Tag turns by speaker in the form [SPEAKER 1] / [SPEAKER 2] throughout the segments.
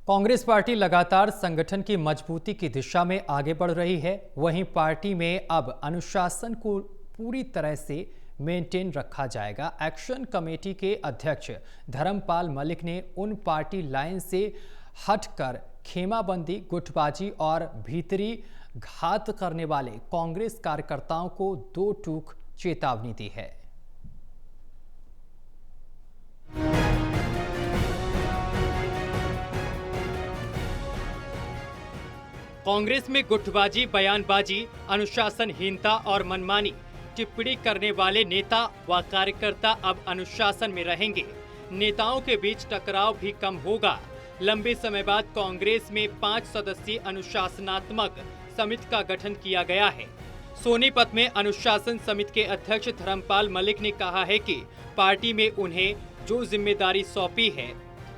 [SPEAKER 1] Congress party लगातार संगठन की मजबूती की दिशा में आगे बढ़ रही है। वहीं पार्टी में अब अनुशासन को पूरी तरह से मेंटेन रखा जाएगा। एक्शन कमेटी के अध्यक्ष धर्मपाल मलिक ने उन पार्टी लाइन से हटकर खेमाबंदी, गुटबाजी और भीतरी घात करने वाले कांग्रेस कार्यकर्ताओं को दो टूक चेतावनी दी है। कांग्रेस में गुटबाजी, बयानबाजी, अनुशासनहीनता और मनमानी टिप्पणी करने वाले नेता व कार्यकर्ता अब अनुशासन में रहेंगे। नेताओं के बीच टकराव भी कम होगा। लंबे समय बाद कांग्रेस में 5 सदस्यीय अनुशासनात्मक समिति का गठन किया गया है। सोनीपत में अनुशासन समिति के अध्यक्ष धर्मपाल मलिक ने कहा है कि पार्टी में उन्हें जो जिम्मेदारी सौंपी है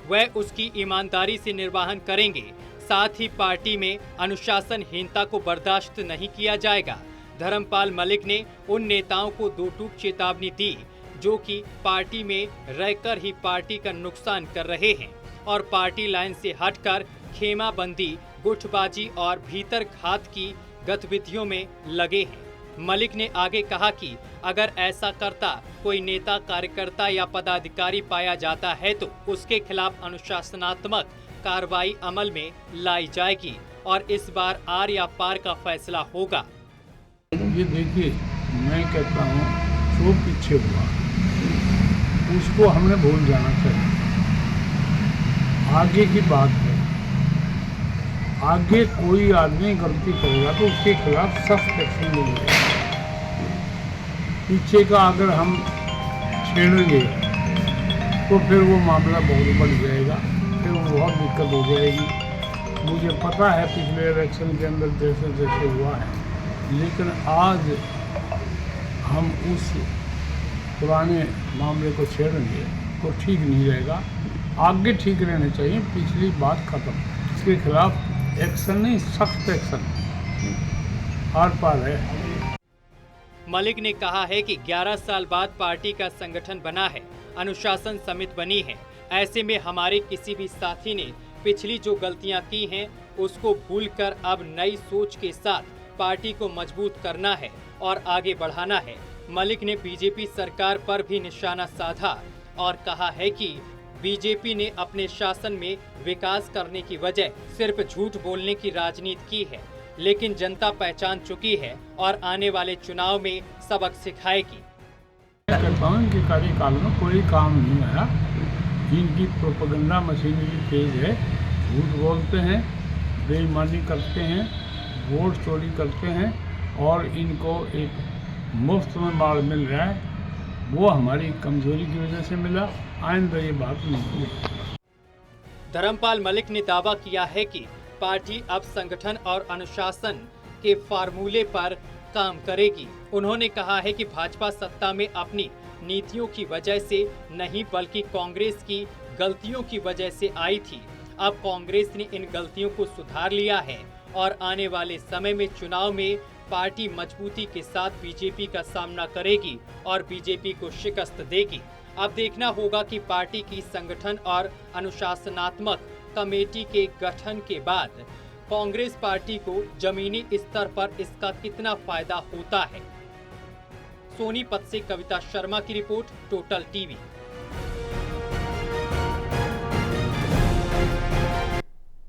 [SPEAKER 1] वह उसकी ईमानदारी से निर्वहन करेंगे। साथ ही पार्टी में अनुशासनहीनता को बर्दाश्त नहीं किया जाएगा। धर्मपाल मलिक ने उन नेताओं को दो टूक चेतावनी दी जो कि पार्टी में रहकर ही पार्टी का नुकसान कर रहे हैं और पार्टी लाइन से हटकर खेमाबंदी, गुटबाजी और भीतर घात की गतिविधियों में लगे हैं। मलिक ने आगे कहा कि अगर ऐसा करता कोई नेता, कार्यकर्ता या पदाधिकारी पाया जाता है तो उसके खिलाफ अनुशासनात्मक कार्रवाई अमल में लाई जाएगी और इस बार आर या पार का फैसला होगा।
[SPEAKER 2] ये देखिए, मैं कहता हूँ जो पीछे हुआ उसको हमने भूल जाना चाहिए। आगे की बात है, आगे कोई आदमी गलती करेगा तो उसके खिलाफ सख्त एक्शन लेंगे। पीछे का अगर हम छेड़ेंगे तो फिर वो मामला बहुत बढ़ जाएगा, फिर वो बहुत दिक्कत हो जाएगी। मुझे पता है पिछले इलेक्शन के अंदर जैसे जैसे हुआ है, लेकिन आज हम उस पुराने मामले को छेड़ेंगे तो ठीक नहीं रहेगा। आगे ठीक रहने चाहिए, पिछली बात खत्म। इसके खिलाफ एक्शन नहीं, सख्त एक्शन आर पार है।
[SPEAKER 1] मलिक ने कहा है कि 11 साल बाद पार्टी का संगठन बना है, अनुशासन समिति बनी है। ऐसे में हमारे किसी भी साथी ने पिछली जो गलतियां की हैं उसको भूलकर अब नई सोच के साथ पार्टी को मजबूत करना है और आगे बढ़ाना है। मलिक ने बीजेपी सरकार पर भी निशाना साधा और कहा है कि बीजेपी ने अपने शासन में विकास करने की वजह सिर्फ झूठ बोलने की राजनीति की है, लेकिन जनता पहचान चुकी है और आने वाले चुनाव में सबक सिखाएगी।
[SPEAKER 2] इनके कार्यकाल में कोई काम नहीं आया। इनकी प्रोपेगेंडा मशीनरी तेज है, झूठ बोलते हैं, बेईमानी करते हैं, वोट चोरी करते हैं और इनको एक मुफ्त में माल मिल रहा है। वो हमारी कमजोरी की वजह से मिला, आइंदा ये बात नहीं हुई।
[SPEAKER 1] धर्मपाल मलिक ने दावा किया है कि पार्टी अब संगठन और अनुशासन के फार्मूले पर काम करेगी। उन्होंने कहा है कि भाजपा सत्ता में अपनी नीतियों की वजह से नहीं बल्कि कांग्रेस की गलतियों की वजह से आई थी। अब कांग्रेस ने इन गलतियों को सुधार लिया है और आने वाले समय में चुनाव में पार्टी मजबूती के साथ बीजेपी का सामना करेगी और बीजेपी को शिकस्त देगी। अब देखना होगा कि पार्टी की संगठन और अनुशासनात्मक कमेटी के गठन के बाद कांग्रेस पार्टी को जमीनी स्तर पर इसका कितना फायदा होता है। सोनीपत से कविता शर्मा की रिपोर्ट, टोटल टीवी।